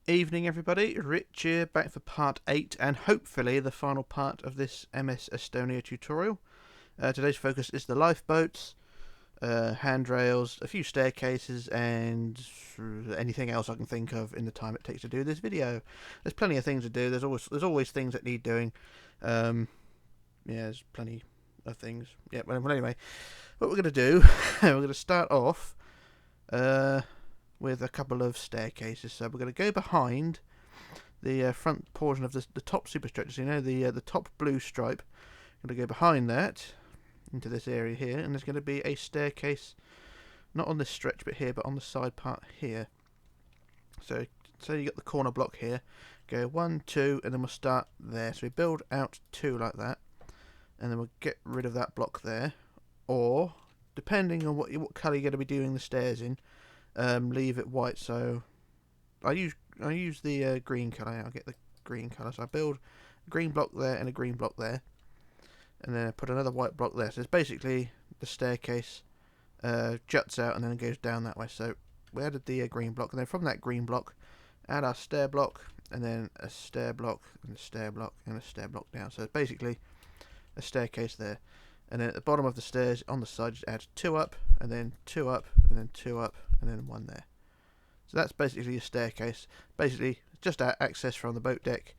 Evening everybody, Rich here, back for part 8 and hopefully the final part of this MS Estonia tutorial. Today's focus is the lifeboats, handrails, a few staircases and anything else I can think of in the time it takes to do this video. There's plenty of things to do, there's always things that need doing. Yeah, there's plenty of things. Yeah, well anyway, what we're going to do, we're going to start off with a couple of staircases. So we're going to go behind the front portion of the top superstructure. So you know the top blue stripe. I'm going to go behind that into this area here, and there's going to be a staircase, not on this stretch but here, but on the side part here. So you got the corner block here. Go 1, 2, and then we'll start there. So we build out 2 like that, and then we'll get rid of that block there, or depending on what colour you're going to be doing the stairs in. Leave it white. So I use the green colour. I'll get the green colour. So I build a green block there and a green block there, and then I put another white block there. So it's basically the staircase juts out and then it goes down that way. So we added the green block, and then from that green block add our stair block, and then a stair block and a stair block and a stair block down. So it's basically a staircase there. And then at the bottom of the stairs on the side just add 2 up, and then 2 up, and then 2 up, and then 1 there. So that's basically a staircase. Basically just access from the boat deck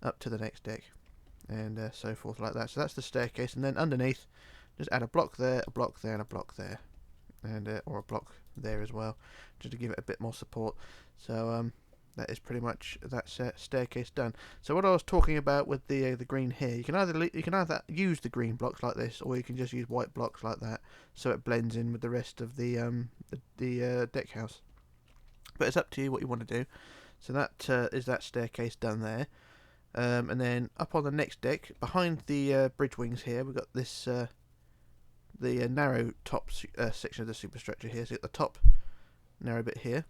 up to the next deck, and so forth like that. So that's the staircase, and then underneath just add a block there, a block there, and a block there, and or a block there as well, just to give it a bit more support. So that is pretty much that staircase done. So what I was talking about with the green here, you can either use the green blocks like this, or you can just use white blocks like that, so it blends in with the rest of the deck house. But it's up to you what you want to do. So that is that staircase done there, and then up on the next deck, behind the bridge wings here, we've got this the narrow top section of the superstructure here. So you got the top narrow bit here.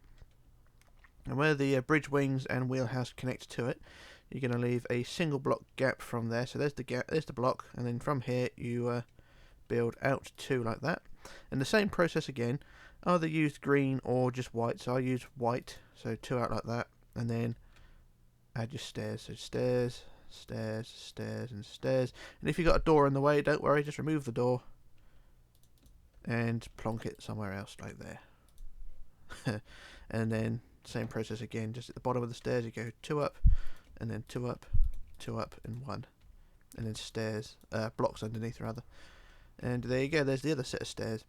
And where the bridge wings and wheelhouse connect to it, you're going to leave a single block gap from there. So there's the gap, there's the block, and then from here you build out 2 like that. And the same process again, either use green or just white. So I use white, so 2 out like that, and then add your stairs. So stairs, stairs, stairs, and stairs. And if you've got a door in the way, don't worry, just remove the door and plonk it somewhere else like there. And then same process again, just at the bottom of the stairs you go 2 up, and then 2 up, 2 up, and 1, and then stairs, blocks underneath rather. And there you go, there's the other set of stairs.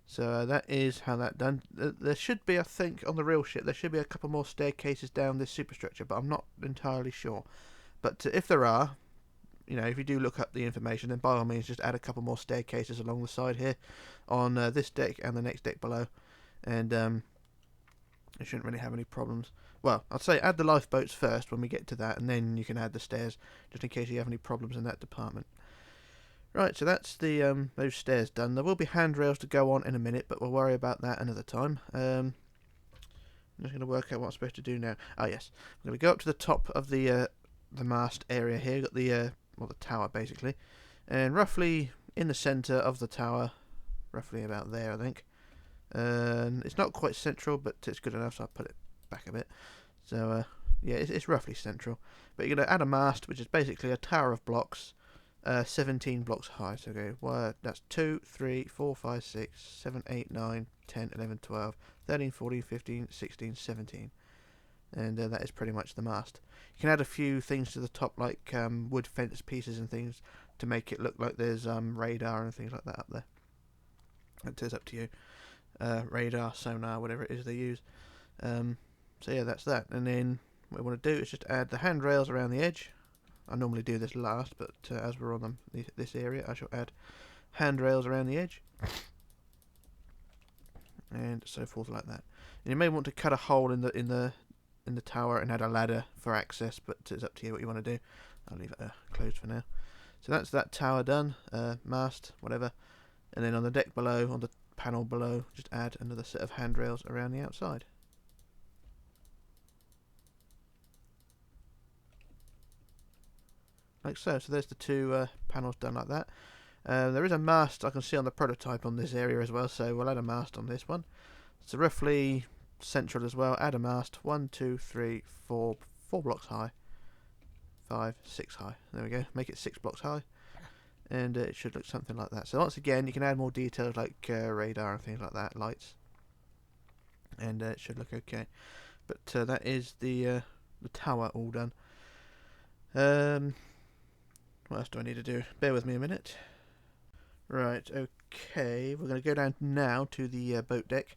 So that is how that done. There should be, I think, on the real ship, there should be a couple more staircases down this superstructure, but I'm not entirely sure. But if there are, you know, if you do look up the information, then by all means just add a couple more staircases along the side here on this deck and the next deck below, and you shouldn't really have any problems. Well, I'd say add the lifeboats first when we get to that, and then you can add the stairs, just in case you have any problems in that department. Right, so that's the those stairs done. There will be handrails to go on in a minute, but we'll worry about that another time. I'm just going to work out what I'm supposed to do now. Oh yes, I'm going to go up to the top of the mast area here. Got the the tower basically, and roughly in the centre of the tower, roughly about there, I think. It's not quite central, but it's good enough, so I'll put it back a bit. So yeah, it's roughly central. But you're going to add a mast, which is basically a tower of blocks, 17 blocks high. So go, that's 2, 3, 4, 5, 6, 7, 8, 9, 10, 11, 12, 13, 14, 15, 16, 17. And that is pretty much the mast. You can add a few things to the top, like wood fence pieces and things, to make it look like there's radar and things like that up there. It's up to you. Radar, sonar, whatever it is they use. So yeah, that's that. And then what we want to do is just add the handrails around the edge. I normally do this last, but as we're on this area, I shall add handrails around the edge, and so forth like that. And you may want to cut a hole in the tower and add a ladder for access, but it's up to you what you want to do. I'll leave it closed for now. So that's that tower done, mast, whatever. And then on the deck below, on the panel below, just add another set of handrails around the outside. Like so. So there's the 2 panels done like that. There is a mast I can see on the prototype on this area as well, so we'll add a mast on this one. So roughly central as well. Add a mast. 1, 2, 3, 4. 4 blocks high. 5, 6 high. There we go. Make it 6 blocks high. And it should look something like that. So once again, you can add more details like radar and things like that, lights. And it should look okay. But that is the tower all done. What else do I need to do? Bear with me a minute. Right, okay. We're going to go down now to the boat deck,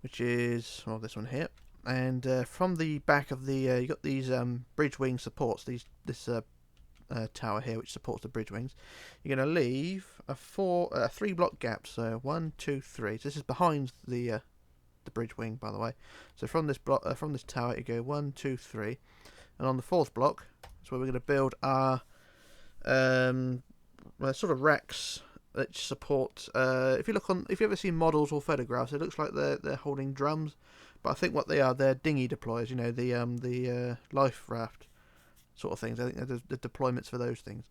which is, well, this one here. And from the back of the, you got these bridge wing supports. This tower here, which supports the bridge wings. You're going to leave a 3 block gap. So 1, 2, 3. So this is behind the bridge wing, by the way. So from this block, from this tower, you go 1, 2, 3, and on the 4th block, that's where we're going to build our sort of racks that support. If you ever see models or photographs, it looks like they're holding drums, but I think what they are, they're dinghy deployers. You know, the life raft sort of things. I think they're the deployments for those things.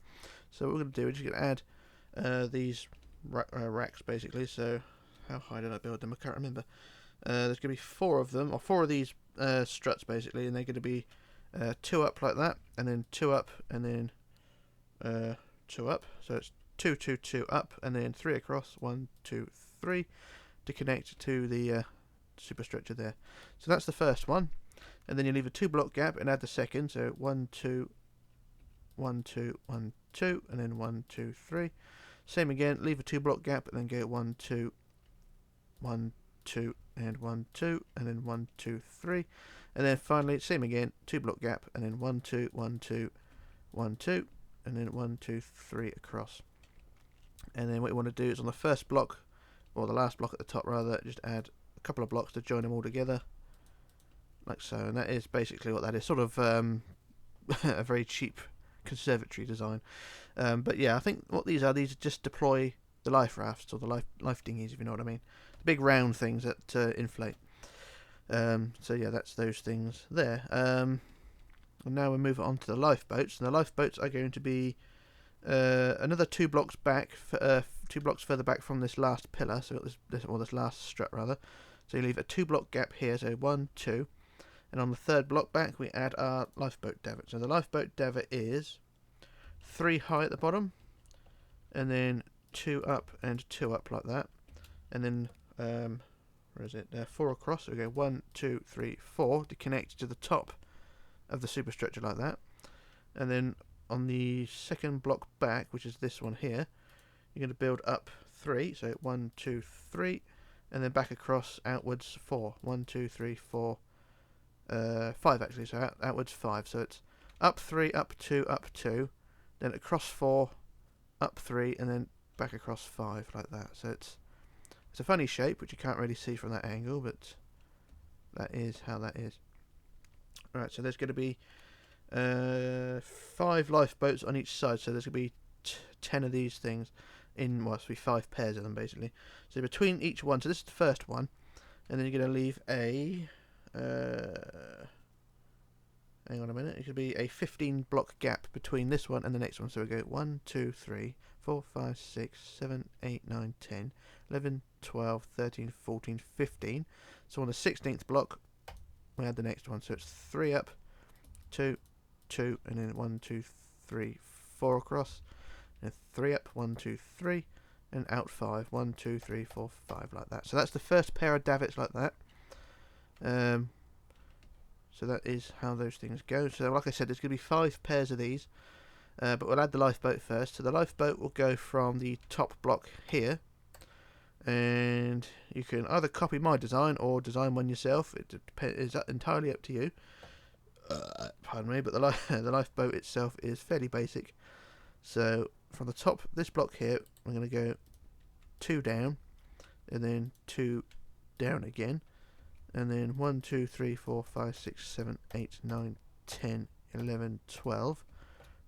So what we're going to do, we're just going to add these racks basically. So how high did I build them? I can't remember. There's going to be 4 of them, or 4 of these struts basically, and they're going to be 2 up like that, and then 2 up, and then 2 up. So it's 2, 2, 2 up, and then 3 across. 1, 2, 3 to connect to the superstructure there. So that's the first one, and then you leave a 2 block gap and add the second. So 1, 2, 1, 2, 1, 2, and then 1, 2, 3. Same again. Leave a 2 block gap and then go 1, 2, 1, 2, and 1, 2, and then 1, 2, 3, and then finally same again, 2 block gap, and then 1, 2, 1, 2, 1, 2, and then 1, 2, 3 across. And then what you want to do is on the first block, or the last block at the top rather, just add a couple of blocks to join them all together, like so. And that is basically what that is. Sort of a very cheap conservatory design. But yeah, I think what these are just deploy the life rafts, or the life dinghies, if you know what I mean. The big round things that inflate. So yeah, that's those things there. And now we move on to the lifeboats. And the lifeboats are going to be another 2 blocks back, 2 blocks further back from this last pillar. So this last strut rather. So you leave a 2 block gap here. So 1, 2, and on the 3rd block back we add our lifeboat davit. So the lifeboat davit is 3 high at the bottom, and then 2 up and 2 up like that, and then where is it? 4 across. So we go 1, 2, 3, 4 to connect to the top of the superstructure like that. And then on the 2nd block back, which is this one here, you're going to build up 3. So 1, 2, 3, and then back across outwards 4. 1, 2, 3, 4, 5 actually. So outwards 5. So it's up 3, up 2, up 2, then across 4, up 3, and then back across 5 like that. So it's a funny shape, which you can't really see from that angle, but that is how that is. Right, so there's going to be 5 lifeboats on each side, so there's going to be 10 of these things in, well, it's going to be 5 pairs of them basically. So between each one, so this is the first one, and then you're going to leave a hang on a minute, it could be a 15 block gap between this one and the next one. So we go 1, 2, 3, 4, 5, 6, 7, 8, 9, 10, 11, 12, 13, 14, 15. So on the 16th block we add the next one. So it's 3 up, 2, 2, and then 1, 2, 3, 4 across, and 3 up, 1, 2, 3, and out 5. 1, 2, 3, 4, 5 like that. So that's the first pair of davits like that. So that is how those things go. So like I said, there's going to be 5 pairs of these, but we'll add the lifeboat first. So the lifeboat will go from the top block here, and you can either copy my design or design one yourself. It is entirely up to you. Pardon me, but the lifeboat itself is fairly basic. So from the top, this block here, I'm going to go 2 down, and then 2 down again, and then 1, 2, 3, 4, 5, 6, 7, 8, 9, 10, 11, 12,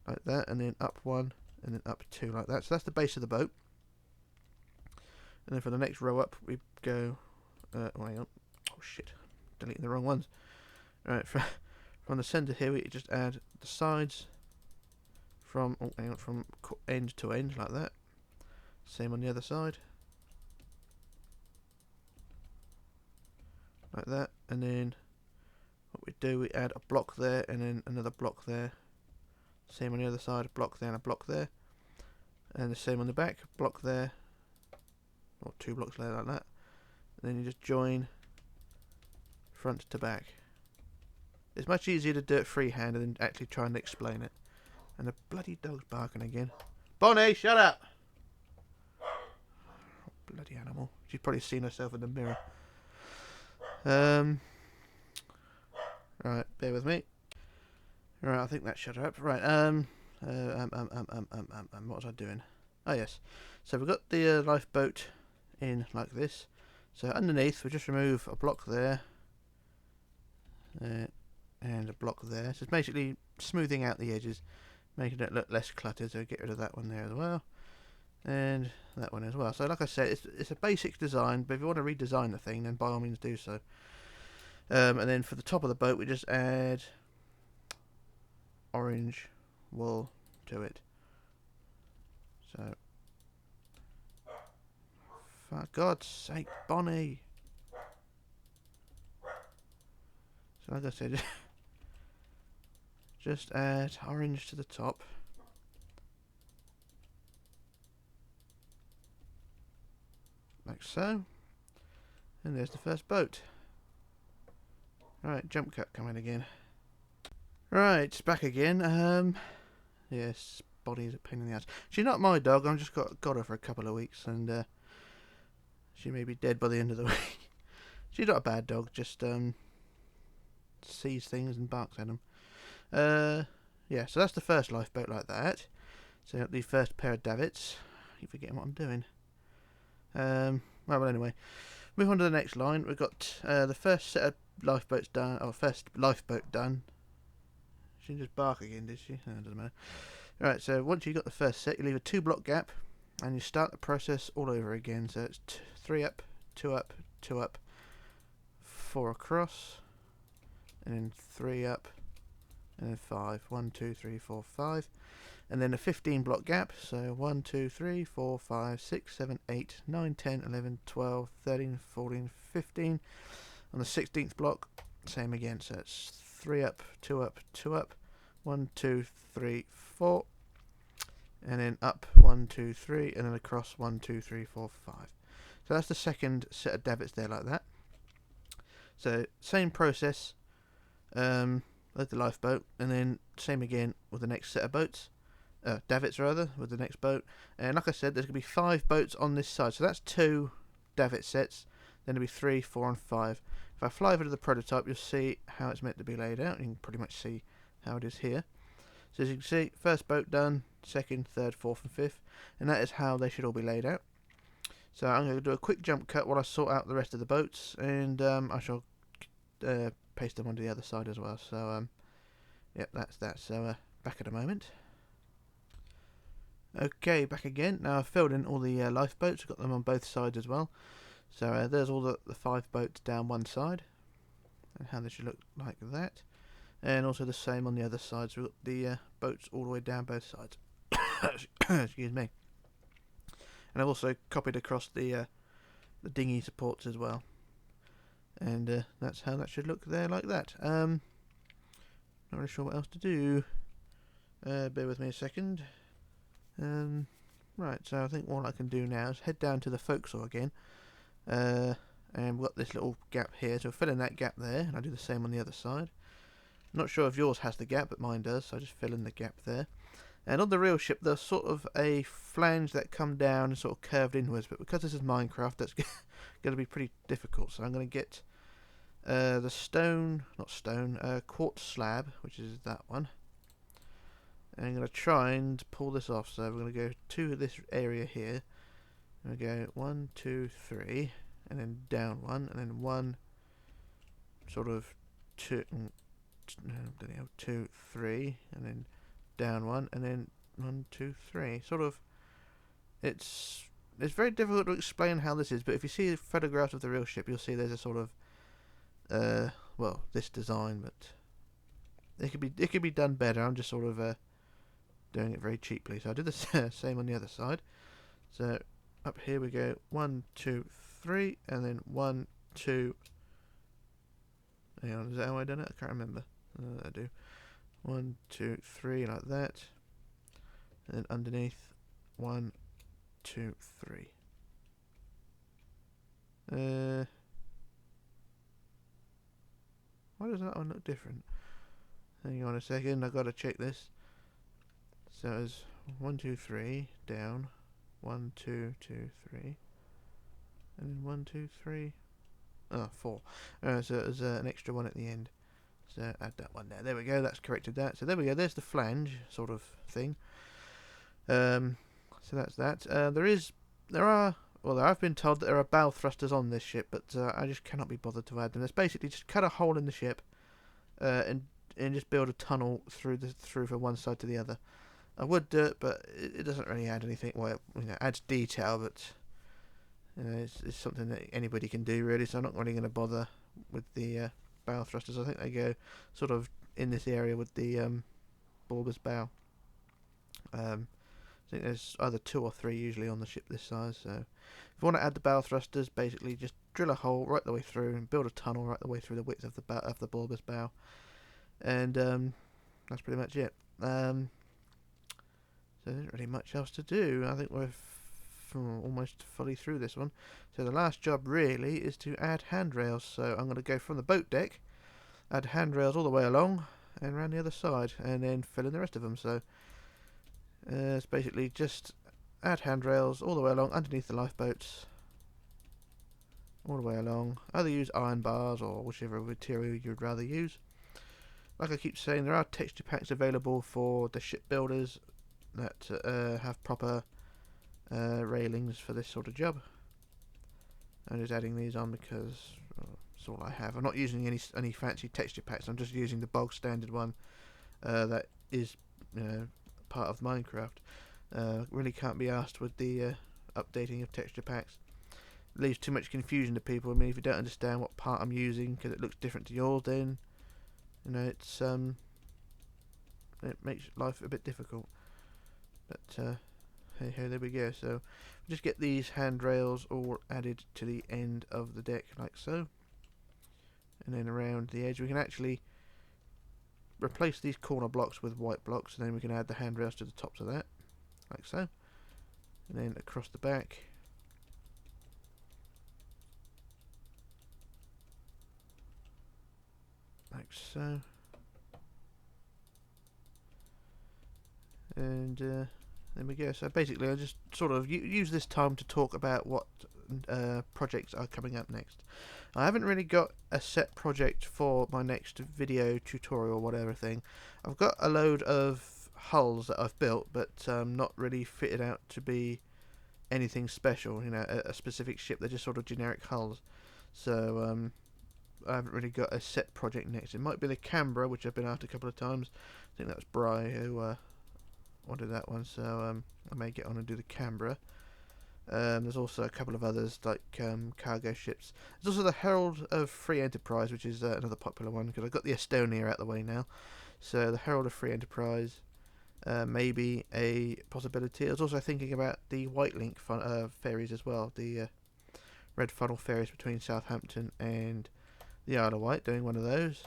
like that, and then up 1, and then up 2 like that. So that's the base of the boat. And then for the next row up, we go, oh hang on, oh shit, deleting the wrong ones. Alright, from the centre here, we just add the sides from, oh hang on, from end to end like that. Same on the other side. like that, and then what we do, we add a block there and then another block there. Same on the other side, a block there and a block there, and the same on the back, block there, or 2 blocks there like that, and then you just join front to back. It's much easier to do it freehand than actually trying to explain it. And the bloody dog's barking again. Bonnie, shut up! Oh, bloody animal. She's probably seen herself in the mirror. Right, bear with me. Right, I think that shut her up. Right, what was I doing? Oh yes. So we've got the lifeboat in like this. So underneath, we just remove a block there. And a block there. So it's basically smoothing out the edges, making it look less cluttered. So get rid of that one there as well, and that one as well. So like I said, it's a basic design, but if you want to redesign the thing, then by all means do so. And then for the top of the boat, we just add orange wool to it. So, for God's sake, Bonnie. So like I said, just add orange to the top. Like so. And there's the first boat. Right, jump cut coming again. Right, back again. Yes, Bonnie's a pain in the ass. She's not my dog, I've just got her for a couple of weeks, and she may be dead by the end of the week. She's not a bad dog, just sees things and barks at them. Yeah, so that's the first lifeboat like that. So the first pair of davits. I keep forgetting what I'm doing. Well, anyway, move on to the next line. We've got the first set of lifeboats done, or first lifeboat done. She didn't just bark again, did she? No, it doesn't matter. Right, so once you've got the first set, you leave a 2 block gap, and you start the process all over again. So it's 3 up, 2 up, 2 up, 4 across, and then 3 up, and then 5. 1, 2, 3, 4, 5. And then a 15 block gap, so 1, 2, 3, 4, 5, 6, 7, 8, 9, 10, 11, 12, 13, 14, 15. On the 16th block, same again, so it's 3 up, 2 up, 2 up, 1, 2, 3, 4, and then up 1, 2, 3, and then across 1, 2, 3, 4, 5. So that's the second set of davits there like that. So same process with the lifeboat, and then same again with the next set of boats. Davits rather, with the next boat. And like I said, there's going to be 5 boats on this side, so that's 2 davit sets, then there'll be 3, 4 and 5. If I fly over to the prototype, you'll see how it's meant to be laid out. You can pretty much see how it is here. So as you can see, first boat done, second, third, fourth and fifth, and that is how they should all be laid out. So I'm going to do a quick jump cut while I sort out the rest of the boats, and I shall paste them onto the other side as well. So yep, that's that. So back in a moment. Okay, back again. Now I've filled in all the lifeboats, got them on both sides as well. So there's all the 5 boats down one side, and how they should look like that. And also the same on the other side, so we've got the boats all the way down both sides. Excuse me. And I've also copied across the dinghy supports as well. And that's how that should look there like that. Not really sure what else to do. Bear with me a second. Right, so I think what I can do now is head down to the forecastle again. And we've got this little gap here, so I'll fill in that gap there, and I'll do the same on the other side. I'm not sure if yours has the gap, but mine does, so I just fill in the gap there. And on the real ship, there's sort of a flange that come down and sort of curved inwards, but because this is Minecraft, that's going to be pretty difficult. So I'm going to get the quartz slab, which is that one. And I'm going to try and pull this off. So we're going to go to this area here. And we go 1, 2, 3, and then down 1, and then 1, sort of 2, 2, 3, and then down 1, and then 1, 2, 3. Sort of, it's very difficult to explain how this is, but if you see photographs of the real ship, you'll see there's a sort of, well, this design, but it could be done better. I'm just sort of doing it very cheaply. So I do the same on the other side. So up here we go 1, 2, 3, and then 1, 2, Hang on, is that how I done it? I can't remember. I do 1, 2, 3 like that, and then underneath 1, 2, 3. Why does that one look different? Hang on a second, I've got to check this. So it's 1, 2, 3 down, 1, 2, 2, 3, and then 1, 2, 3. Oh, 4. So there's an extra one at the end. So add that one there. There we go. That's corrected that. So there we go. There's the flange sort of thing. So that's that. I've been told that there are bow thrusters on this ship, but I just cannot be bothered to add them. There's basically just cut a hole in the ship, and just build a tunnel through from one side to the other. I would do it, but it doesn't really add anything. Well, it adds detail, but it's something that anybody can do really. So I'm not really going to bother with the bow thrusters. I think they go sort of in this area with the bulbous bow. I think there's either 2 or 3 usually on the ship this size. So if you want to add the bow thrusters, basically just drill a hole right the way through and build a tunnel right the way through the width of the bulbous bow, and that's pretty much it. So there isn't really much else to do. I think we're almost fully through this one. So the last job really is to add handrails. So I'm going to go from the boat deck, add handrails all the way along and around the other side, and then fill in the rest of them. So it's basically just add handrails all the way along underneath the lifeboats, all the way along. Either use iron bars or whichever material you'd rather use. Like I keep saying, there are texture packs available for the shipbuilders that have proper railings for this sort of job. I'm just adding these on because that's all I have. I'm not using any fancy texture packs. I'm just using the bog standard one that is part of Minecraft. Really can't be asked with the updating of texture packs. It leaves too much confusion to people. I mean, if you don't understand what part I'm using because it looks different to yours, then it's it makes life a bit difficult. But hey ho, there we go. So we'll just get these handrails all added to the end of the deck like so, and then around the edge we can actually replace these corner blocks with white blocks, and then we can add the handrails to the tops of that like so, and then across the back like so, and there we go. So basically I just sort of use this time to talk about what projects are coming up next. I haven't really got a set project for my next video tutorial whatever thing. I've got a load of hulls that I've built, but not really fitted out to be anything special, a specific ship. They're just sort of generic hulls. So I haven't really got a set project next. It might be the Canberra, which I've been after a couple of times. I think that was Bry who wanted that one, so I may get on and do the Canberra. There's also a couple of others like cargo ships. There's also the Herald of Free Enterprise, which is another popular one because I've got the Estonia out the way now. So the Herald of Free Enterprise may be a possibility. I was also thinking about the White Link ferries as well, the red funnel ferries between Southampton and the Isle of Wight, doing one of those.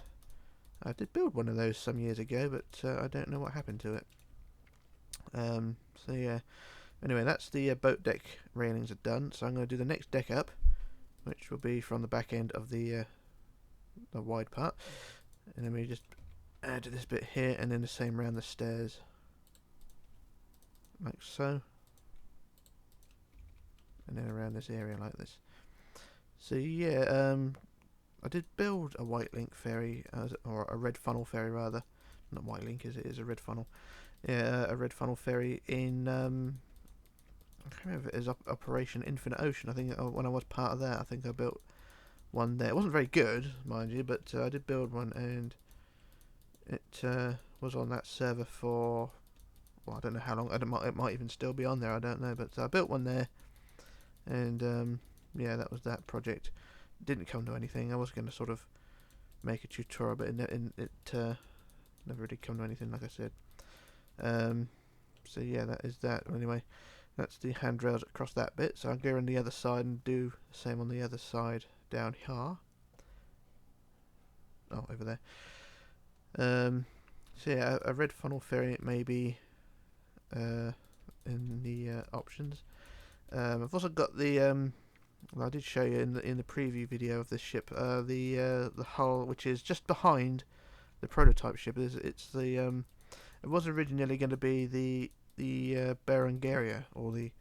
I did build one of those some years ago, but I don't know what happened to it. So yeah. Anyway, that's the boat deck railings are done. So I'm going to do the next deck up, which will be from the back end of the wide part, and then we just add this bit here, and then the same around the stairs, like so, and then around this area like this. So yeah, I did build a white link ferry, or a red funnel ferry rather. Not white link, as it is a red funnel. Yeah, a red funnel ferry in I can't remember if it is Operation Infinite Ocean. I think when I was part of that, I think I built one there. It wasn't very good, mind you, but I did build one, and it was on that server for, well, I don't know how long. It might even still be on there. I don't know, but I built one there, and yeah, that was that project. It didn't come to anything. I was going to sort of make a tutorial, but it never really come to anything, like I said. So yeah, that is that. Anyway, that's the handrails across that bit. So I'll go on the other side and do the same on the other side down here. Oh, over there. So yeah, a red funnel ferry may be in the options. I've also got the well, I did show you in the preview video of this ship, the hull, which is just behind the prototype ship. It's the it was originally going to be the Berengaria, or the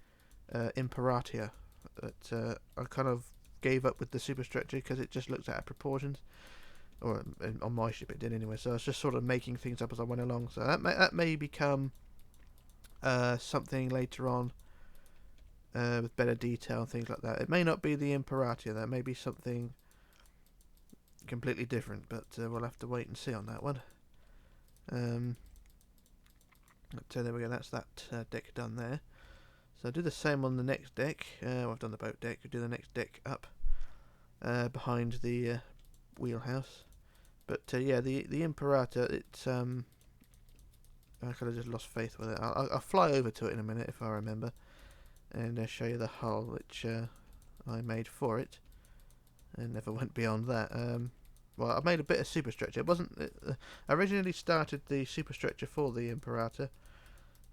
Imperatia, that I kind of gave up with the superstructure because it just looked out of proportions. Or on my ship it did anyway. So I was just sort of making things up as I went along. So that may become something later on with better detail and things like that. It may not be the Imperatia. That may be something completely different, but we'll have to wait and see on that one. So there we go. That's that deck done there. So I'll do the same on the next deck. I've done the boat deck. We'll do the next deck up behind the wheelhouse. But yeah, the Imperator, it's I could have just lost faith with it. I'll fly over to it in a minute if I remember, and show you the hull which I made for it, and never went beyond that. Well, I made a bit of superstructure. It wasn't. I originally started the superstructure for the Imperator,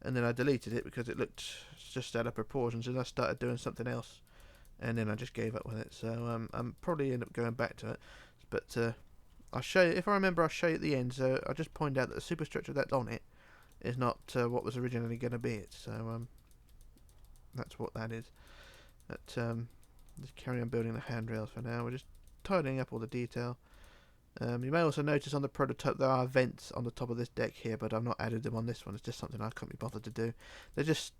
and then I deleted it because it looked just out of proportions, and I started doing something else, and then I just gave up with it. So I'm probably end up going back to it, but I'll show you if I remember. I'll show you at the end. So I'll just point out that the superstructure that's on it is not what was originally going to be it. So that's what that is. But just carry on building the handrails for now. We're just tidying up all the detail. You may also notice on the prototype there are vents on the top of this deck here, but I've not added them on this one. It's just something I couldn't be bothered to do. They're just,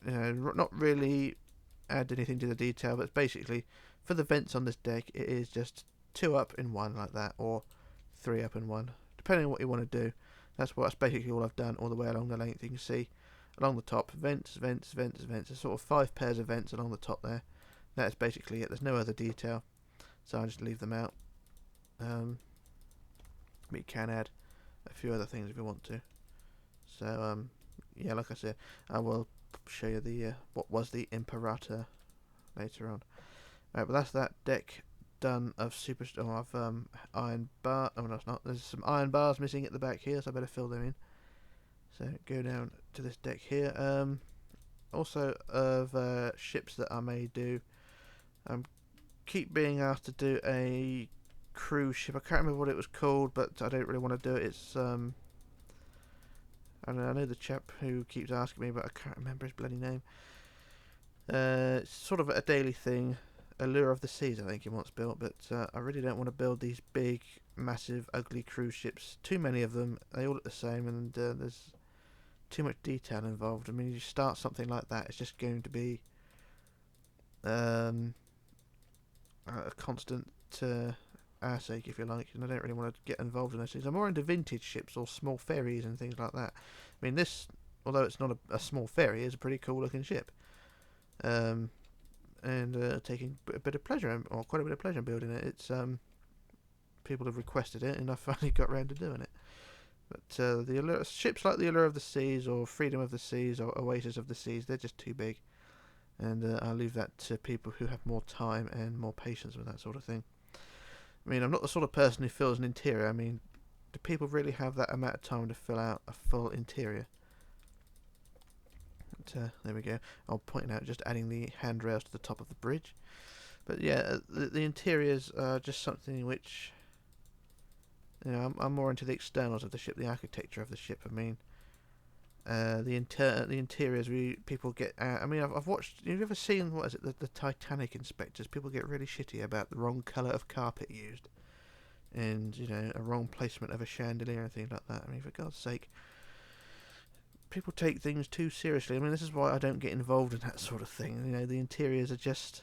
not really add anything to the detail, but it's basically for the vents on this deck, it is just 2 up in 1 like that, or 3 up in 1, depending on what you want to do. That's basically all I've done all the way along the length. You can see along the top, vents, vents, vents, vents. There's sort of 5 pairs of vents along the top there. That is basically it. There's no other detail, so I just leave them out. But you can add a few other things if you want to. So yeah, like I said, I will show you the what was the Imperator later on. Right, but that's that deck done of super. Oh, I've iron bar. Oh no, it's not. There's some iron bars missing at the back here, so I better fill them in. So go down to this deck here. Also of ships that I may do. Keep being asked to do a cruise ship. I can't remember what it was called, but I don't really want to do it. It's I know the chap who keeps asking me, but I can't remember his bloody name. It's sort of a daily thing. Allure of the Seas, I think he wants built, but I really don't want to build these big, massive, ugly cruise ships. Too many of them. They all look the same, and there's too much detail involved. I mean, you start something like that, it's just going to be a constant arsake, if you like, and I don't really want to get involved in those things. I'm more into vintage ships or small ferries and things like that. I mean, this, although it's not a small ferry, is a pretty cool looking ship. And taking a bit of pleasure, or quite a bit of pleasure in building it. It's people have requested it, and I finally got around to doing it. But the ships like the Allure of the Seas, or Freedom of the Seas, or Oasis of the Seas, they're just too big, and I'll leave that to people who have more time and more patience with that sort of thing. I mean, I'm not the sort of person who fills an interior. I mean, do people really have that amount of time to fill out a full interior? But, there we go. I'll point out just adding the handrails to the top of the bridge. But yeah, the interiors are just something which, I'm more into the externals of the ship, the architecture of the ship. I mean, the interiors people get. I mean, I've watched. Have you ever seen what is it? The Titanic inspectors. People get really shitty about the wrong colour of carpet used, and a wrong placement of a chandelier and things like that. I mean, for God's sake, people take things too seriously. I mean, this is why I don't get involved in that sort of thing. The interiors are just.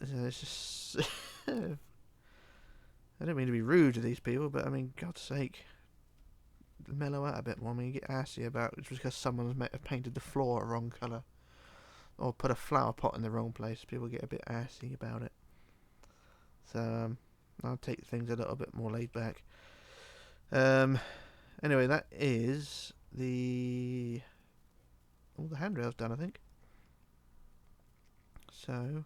It's just. I don't mean to be rude to these people, but I mean, God's sake, mellow out a bit more. I mean, you get arsey about it just because someone's painted the floor a wrong colour, or put a flower pot in the wrong place. People get a bit arsey about it. So I'll take things a little bit more laid back. Anyway, that is all the handrails done, I think. So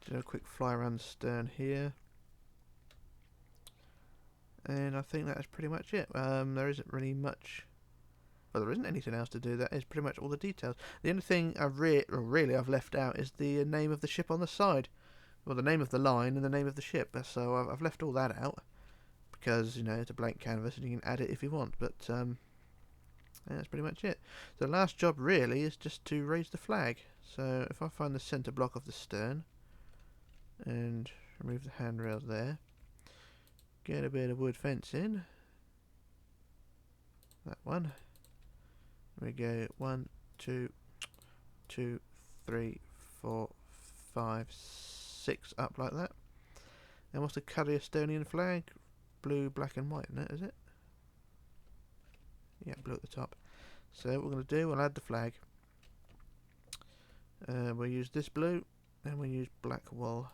do a quick fly around the stern here. And I think that's pretty much it. There isn't really much. Well, there isn't anything else to do. That is pretty much all the details. The only thing I've really I've left out is the name of the ship on the side. Well, the name of the line and the name of the ship. So I've left all that out because, you know, it's a blank canvas and you can add it if you want. But yeah, that's pretty much it. So the last job really is just to raise the flag. So if I find the centre block of the stern and remove the handrails there, get a bit of wood fence in. That one. We go 1, 2, 2, 3, 4, 5, 6 up like that. And what's the colour Estonian flag? Blue, black and white, isn't it? Is it? Yeah, blue at the top. So what we're going to do, we'll add the flag. We'll use this blue and we'll use black wool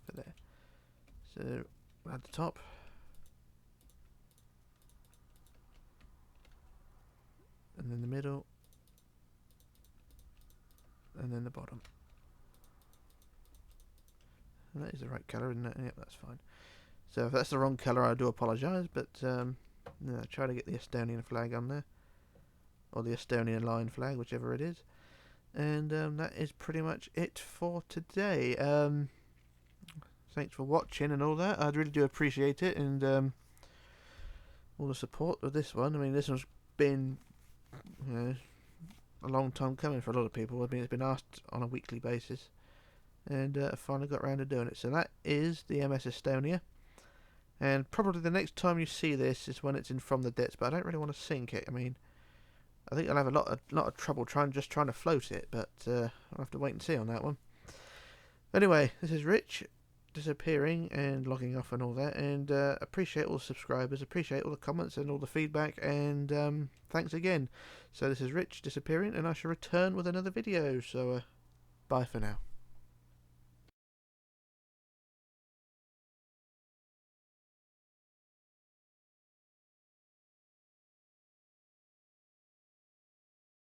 for there. So we'll add the top. And then the middle. And then the bottom. And that is the right colour, isn't it? Yep, that's fine. So if that's the wrong colour, I do apologise, but no, try to get the Estonian flag on there. Or the Estonian line flag, whichever it is. And that is pretty much it for today. Thanks for watching and all that. I really do appreciate it, and all the support with this one. I mean, this one's been, you know, a long time coming for a lot of people. I mean, it's been asked on a weekly basis, and I finally got around to doing it. So that is the MS Estonia, and probably the next time you see this is when it's in From the Depths, but I don't really want to sink it. I mean, I think I'll have a lot of trouble trying to float it, but I'll have to wait and see on that one. Anyway, this is Rich disappearing and logging off and all that, and appreciate all the subscribers, appreciate all the comments and all the feedback, and thanks again. So this is Rich disappearing, and I shall return with another video, so bye for now.